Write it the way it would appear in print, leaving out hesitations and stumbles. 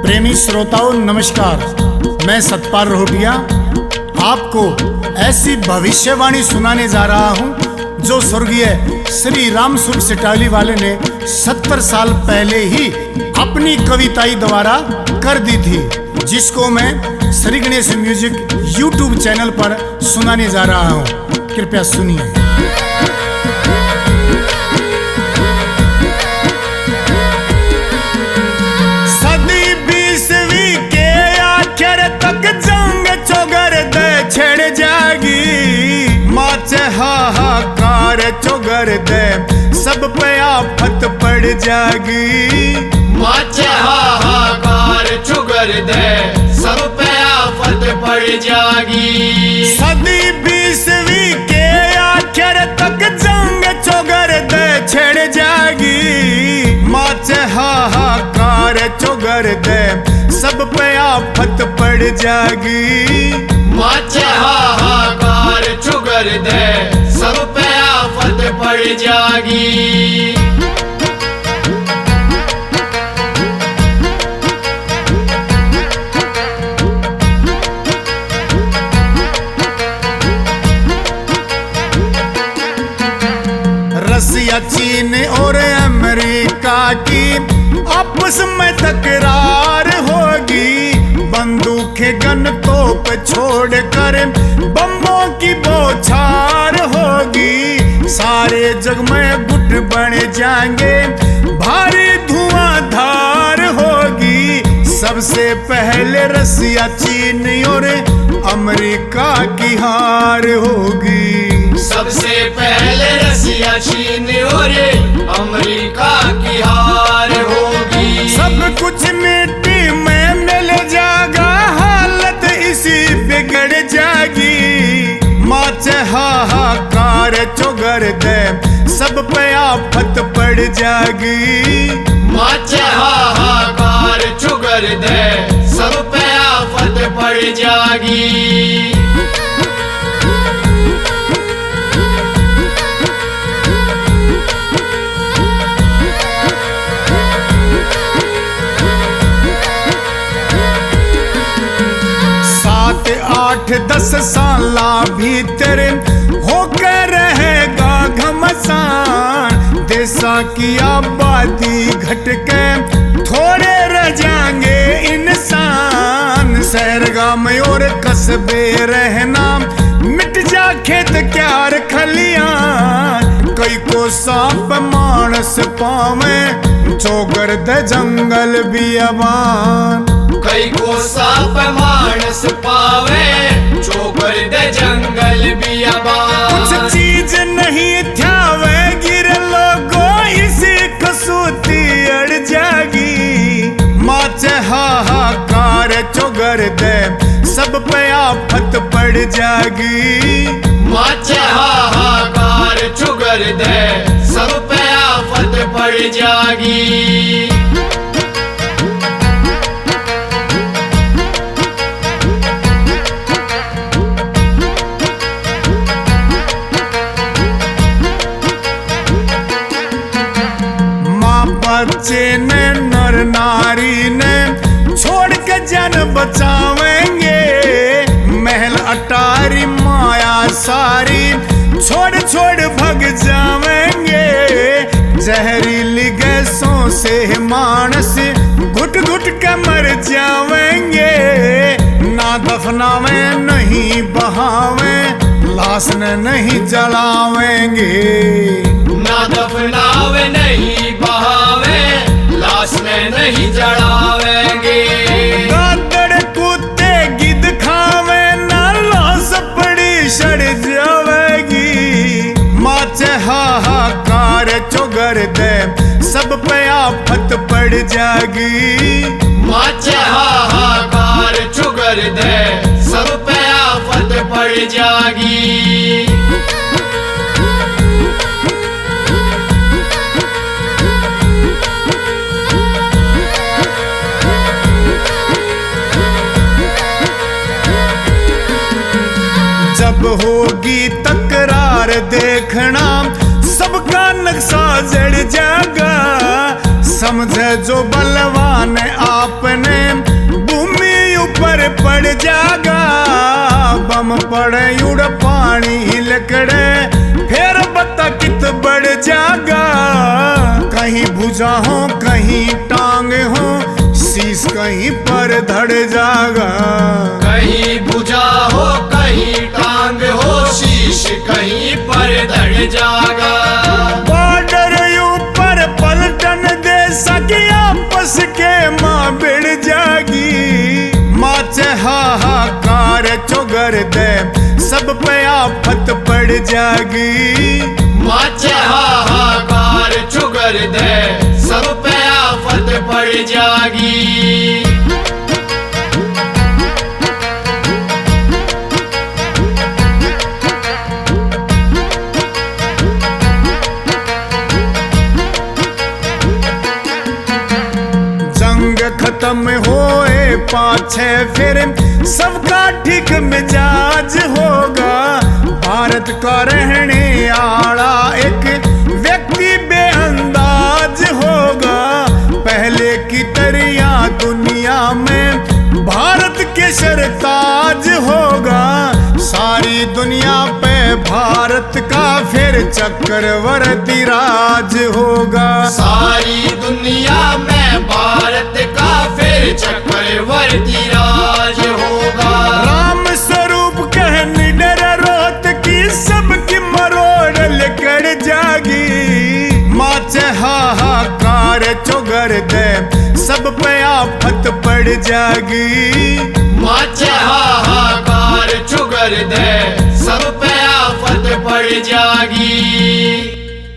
प्रेमी श्रोताओं नमस्कार, मैं सतपाल रोहटिया आपको ऐसी भविष्यवाणी सुनाने जा रहा हूं जो स्वर्गीय श्री राम सुख सिटाली वाले ने 70 साल पहले ही अपनी कविताई द्वारा कर दी थी, जिसको मैं Shri Ganesh music YouTube channel पर सुनाने जा रहा हूं। कृपया सुनिए। हाहाकार चोगर दे सब पे आफत पड़ जागी। माचे हाहाकार चुगर दे सब पे आफत पड़ जागी। सदी 20वीं के आखिर तक जंग चोगर दे छेड़ जागी। माचे हाहाकार चोगर दे सब पे आफत पड़ जागी। माचे हाहाकार चुगर दे सब पे आफत पड़ जागी। रसिया, चीन और अमेरिका की आपस में तकरार होगी। बंदूकें गन तोप छोड़कर बम्बों की बौछार होगी। सारे जग में गुट बन जाएंगे, भारी धुआंधार होगी। सबसे पहले रसिया, चीन और अमेरिका की हार होगी। सबसे पहले रसिया, चीन और अमेरिका की हार होगी। सब कुछ मिट्टी में मिल जाएगा, हालत इसी बिगड़ जाएगी। माचे हाहाकार चोगर दे सब पे आफत पड़ जाएगी। माचे हाहाकार चुगर दे सब पे आफत पड़ जागी। सात, आठ, 10 साल भीतर होकर रहेगा घमसान। देशा की आबादी घट के थोड़े रह जाएंगे इंसान। शहर गांव और कस्बे रहना मिट जा खेत क्यार खलियान। कई को सांप मानस पावे चोगर दे जंगल बियाबान। कई को सांप मानस पावे चोगर दे जंगल बियाबान। कुछ चीज नहीं ध्यावे गिर लोगो इसी कसूती अड़ जागी। माचे हाहाकार चोगर दे सब पे आफत पड़ जागी। माचे हाहाकार चुगर दे सब पे आफत पड़ जागी। बच्चे ने नर नारी ने छोड़ के जान बचावेंगे। महल अटारी माया सारी छोड़ छोड़ भग जावेंगे। जहरीली गैसों से मानस घुट घुट के मर जावेंगे। ना दफनावे नहीं बहावे, लाश ने नहीं जलावेंगे। ना दफनावे नहीं बहावे, लाश में नहीं जड़ावेंगे। गादड़ कुत्ते गिद्ध खावे ना, लाश पड़ी सड़ जावेगी। माचे हाहाकार चोगर दे सब पे आफत पड़ जागी। माचे हाहाकार चुगर दे सब पे आफत पड़ जागी। जब होगी तकरार देखना सबका नक्शा जड़ जाएगा। समझे जो बलवान आपने पर पड़ जागा। बम पड़े उड़ पानी लकड़े फिर बता कित बढ़ जागा। कहीं भुजा हो कहीं टांग हो शीश कहीं पर धड़ जागा। कहीं भुजा हो कहीं टांग हो शीश कहीं पर धड़ जागा। बॉर्डर ऊपर पलटन दे सकी आपस के माँ बिड़ जागी। माचे हाहाकार चुगर दे सब पे आफत पड़ जागी। माचे हाहाकार चुगर दे सब पे आफत पड़ जागी। जंग खत्म होए पाछे फिर सबका ठीक मिजाज होगा। भारत का रहने आला एक व्यक्ति बेअंदाज होगा। पहले की तरह दुनिया में भारत के सरताज होगा। सारी दुनिया पे भारत का फिर चक्रवर्ती राज होगा। सारी दुनिया में भारत का फिर चक्रवर्ती राज होगा। राम स्वरूप कह निडर रोत की सबकी मरोड़ लकड़ जागी। माचे हाहाकार चुगर दे सब पे आफत पड़ जागी। माचे हाहाकार चुगर दे